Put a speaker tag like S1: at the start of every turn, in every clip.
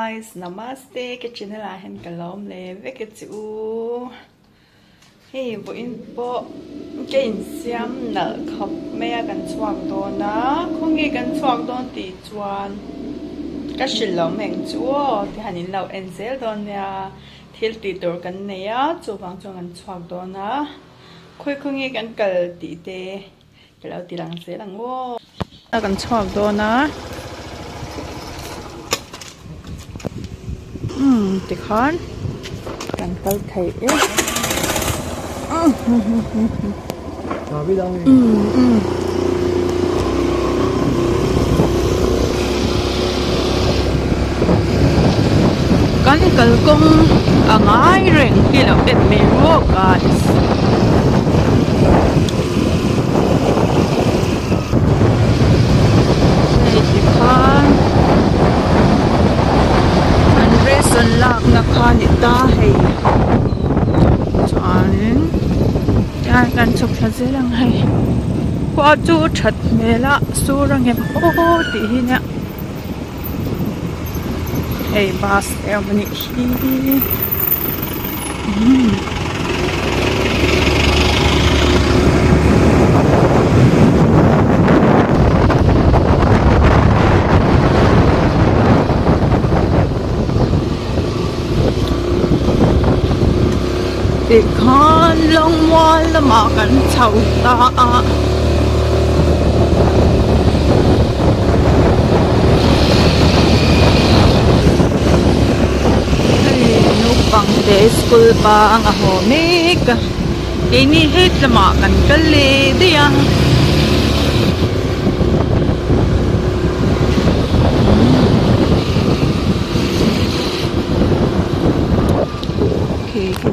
S1: guys, namaste. Cái channel là hen cả lom lệ với cái chữ hey bộ in bộ cái in xem nở khóc mẹ gần choang đó na không nghe gần choang đó thì choan cái sự lom hàng chúa thì hành in lâu en zel đó nha thiếu tí đồ gần này á chú vàng cho gần choang đó na khơi không nghe gần cờ tí tê cái lâu tí lăng dễ lăng vô gần choang đó na thì khó cần tới thầy ấy
S2: biết đâu
S1: cái cần công ở ngay rèn khi là bên miền ruộng guys này thì khó Sơn lạc na khan ita hay chuan cái kan chụp thật dễ lắm hay qua chú thật mẹ la su răng em ô tí nè hay bus em mình đi thì con lông hoa là mà gần chầu ta nụ bằng để school ba ngà hồ mê cả cái ní hết là mà gần cái lê đi à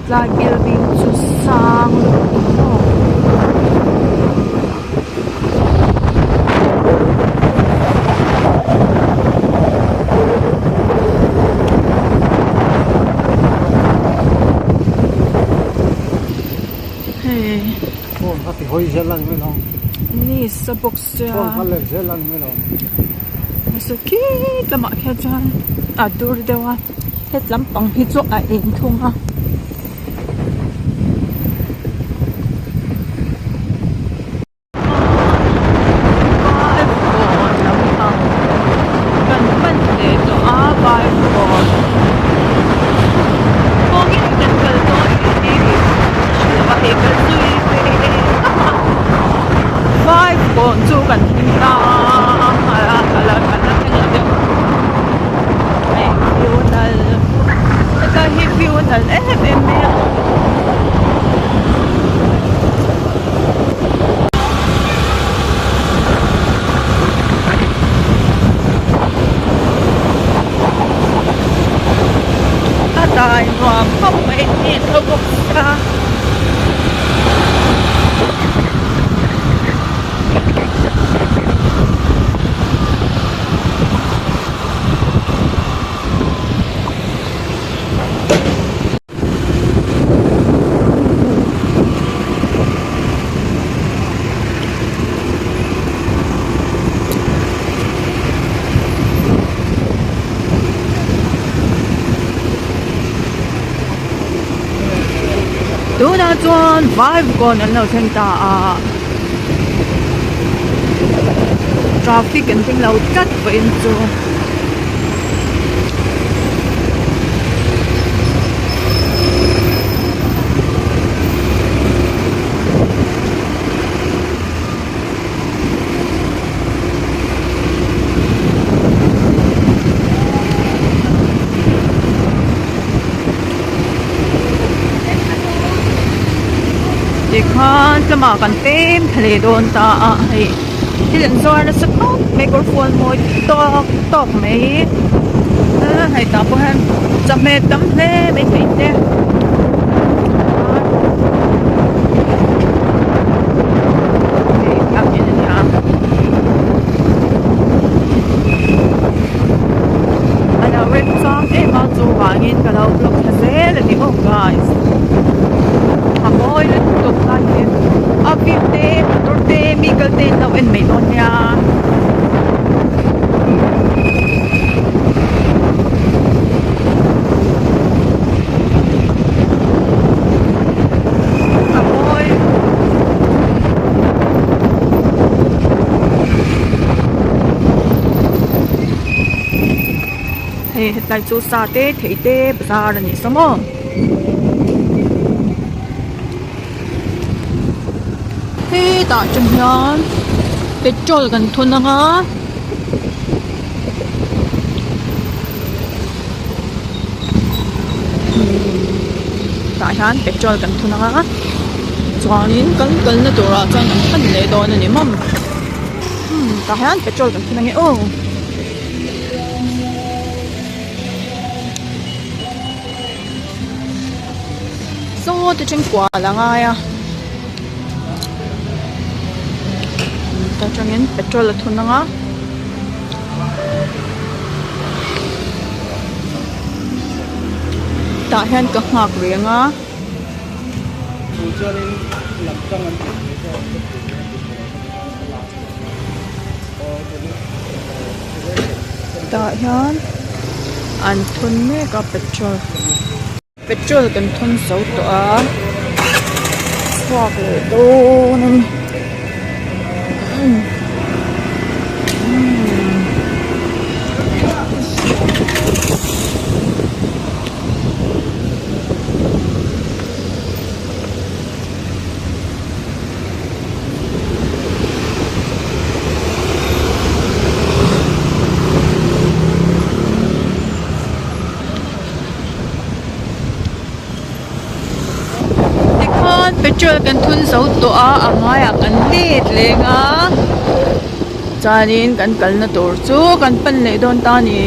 S1: like building to sang hey
S2: phone hati hoi zelan me no
S1: ni sa box ja
S2: phone halen zelan me no
S1: so ki lama kha jan adur dewa het lam pang hi chu a in thung ha đại hòa không mấy nhìn đâu có xa tôi đã chọn vibe con anh lâu thanh ta traffic anh thanh lâu cắt với anh chú thì conจะมากันเต็มทะเลโดนตาให้ที่เล่นซอยแล้วสักน้อยไมโครโฟนมวยตอกไหมให้ตาพวกนั้นจะเม็ดตั้มเพลไม่ผิดเนี่ยครับยังไงอันนั้นเว็บซ้อมมาจูวางินกับเราบล็อกเซลเลยนี่โอ้ guys Hamoy tuk lagi abite turte mikalte na en melonia hei hetlai chu sa te thei te bazar ani samo hei ta chung hian petrol kan thun anga ta hian petrol kan thun anga chuanin kan na tura chuan kan phan le dawn ani mam ta hian petrol kan thun ange o so te ching kwa langa ya ta changin petrol thun anga ta hian ka ngak renga ta hian an thun me ka petrol kan thun so to a chhuak le do nen petrol kan thun so to a angaya kan lit lenga chanin kan kalna tur chu kan pan le don ta ni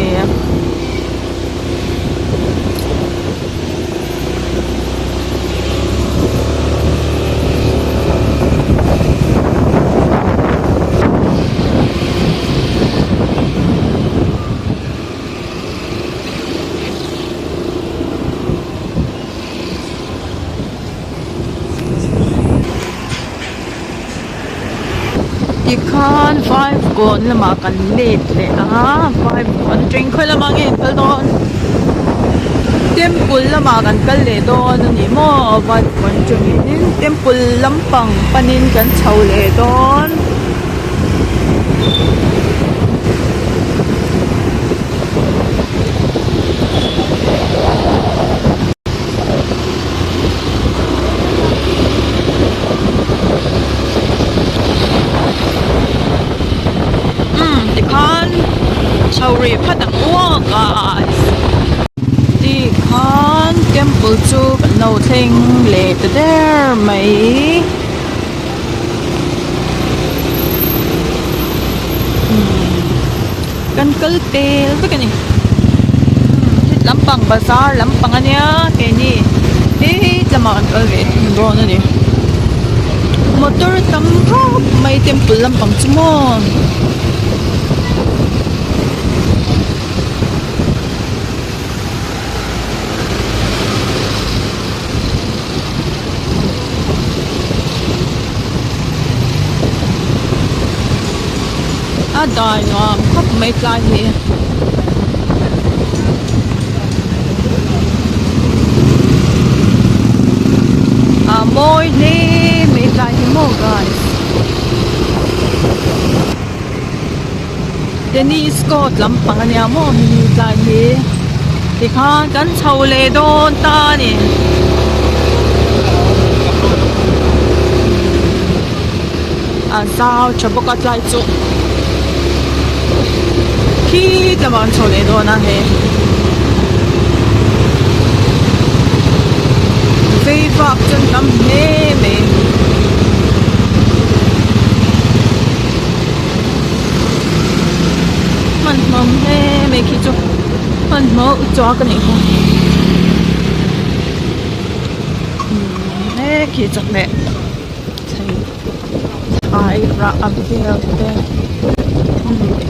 S1: Ikan 5 kon lama kan late le 5 kon drink khoi lama nge kal don temple lama kan kal le don ni mo 5 kon drink temple lampang panin kan chau le don Sorry, padang uwa guys. Di kan temple chu kan no thing le te there mai. Kan kal tel pe kan ni. Hit lampang bazar lampang ania ke ni. Lama kan kal ve ro na ni. Motor tam rock mai temple lampang chu mo. Đòi ngon khóc mấy cái gì môi đi mấy cái gì môi guys Dennis Scott lắm bằng anh em môi mấy cái gì thì khăn cắn sầu lê đôn ta nè sao cho bố cắt lại chút khi ta mang cho lên đó na he phi pháp chân tâm he me man mom he me khi cho man mo cho cái này không he khi cho mẹ ai ra ăn kia thế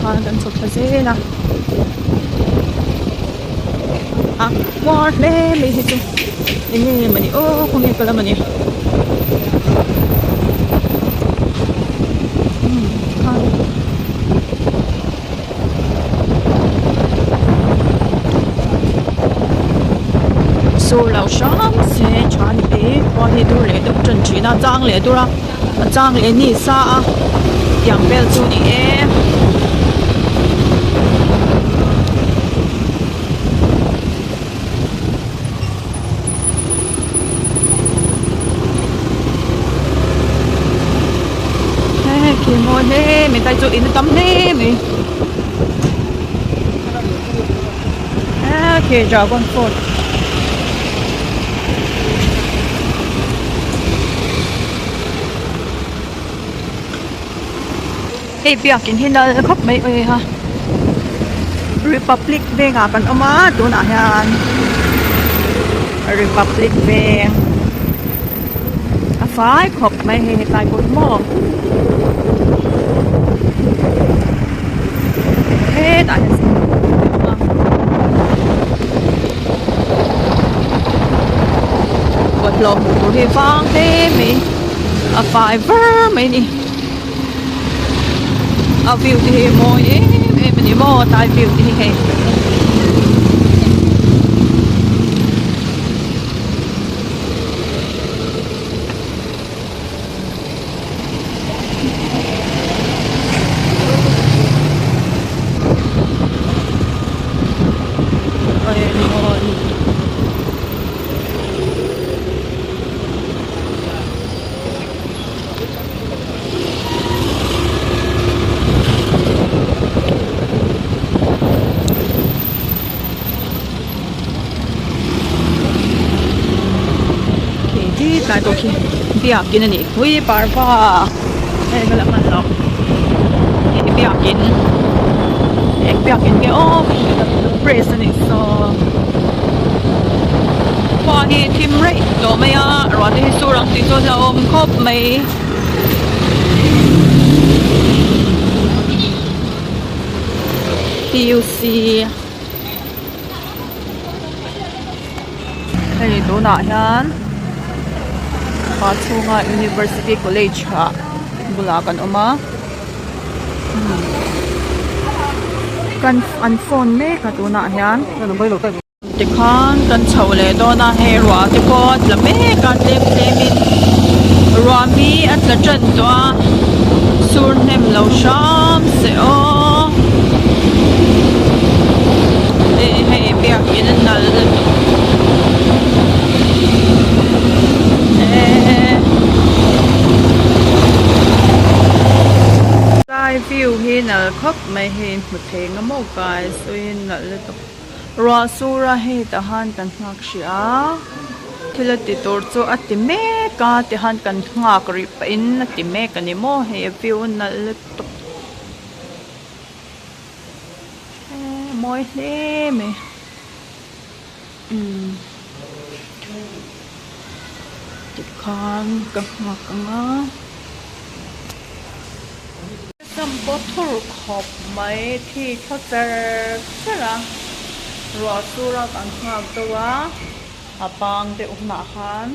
S1: Kan chụp thế na qua lê lê hết chung ini mani không nghe cái mani so lão sáng sẽ chọn để qua thì tôi lấy được chuẩn chỉ na trang lấy tôi ra trang lấy ni sa yang bel chu ni Okay, dragon fruit. Hey, biak in hina khop mai oi ha. Republic Bank kan oma tu na hian. Republic Bank. A fai khop mai he tai ko mo. Hey, tại quật lồng tụi thì vang thế mi à phải vơ mi nè à view thì mồi em đi mò tại view thì hè tại tôi khi bia kín này hui bar pha đây cái là mặt lọc bia kín cái ô press này so qua thì team rate đồ mấy à rồi thì số lượng thì cho ôm khop mấy TUC đây đồ nọ hen khá chunga University College ha bula kan oma kan an phone me ka tu na hian
S2: nó bay lột tay
S1: ti khan kan chho le do na he rwa te ko la me ka tlem tlemin rwa mi at la chen to sur nem lo sham se o he bia kin nal view hi nal khop mai hi một theng ngamo kai so in nal to ra sura he ta han kan ngak sia thila ti tor chu ati me ka ti han kan ngak ri pa in ati me kan ni mo he view nal to moi le me ti khan ka ngak nga some bottle khop mai thi thotar sara rosura kan khak towa apang te umna khan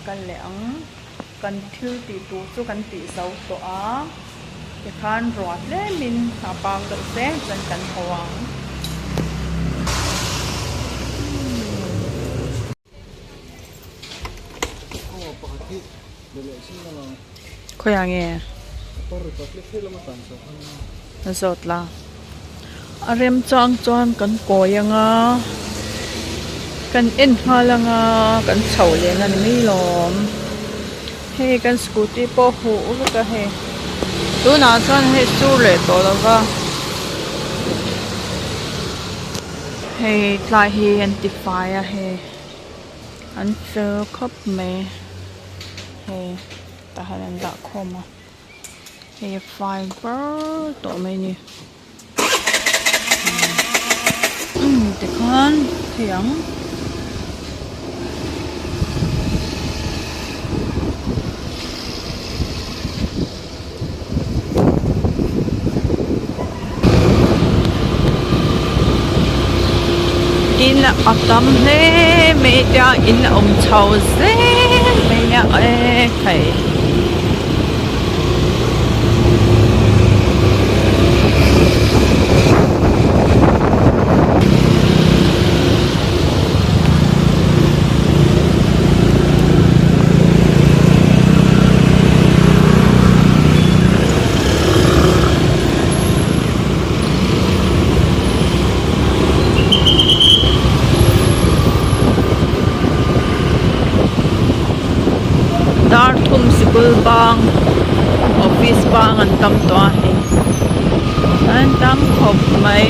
S1: kan leang kan thil ti tu chu kan ti sau to a te khan rot le min apang kan se kan hawang khoi ange sot la arem chang chon kan koyanga kan en halanga kan chho le na mi lom he kan scooty po hu ka he tu na chon he su le to la ga he tlai he antifier he an fer khop me he ta halan da khoma he fiber to mai ni te khan thiang in atam le me ta in chau ze me ya kai school bang office bang an tam to he an tam khop mai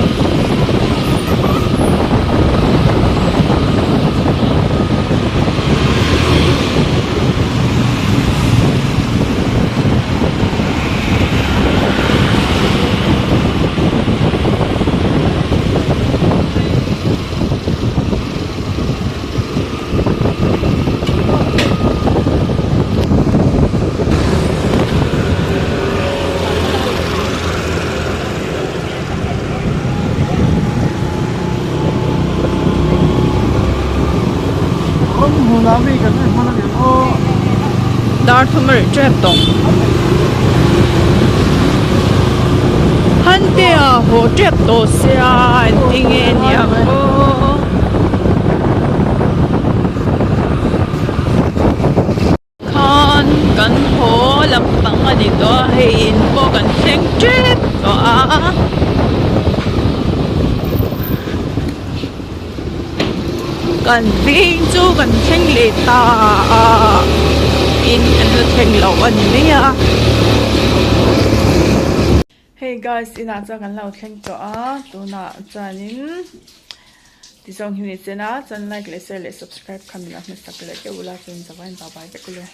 S2: không hồ lá vì cái này mà nó bị ô
S1: Dar thumar trap tong. Han te a ho trap to sia ting e nia ko. Khan kan ho lampang ani to hein po kan thleng trap to a. Kan ving chu kan thleng le ta a. In an thleng lo an nia. Hey guys, ina cha kan lo thleng to a tuna chanin ti song hi ni chena chan like le share le subscribe khamina hme sak le ke ula chen chawain bye bye ke kule.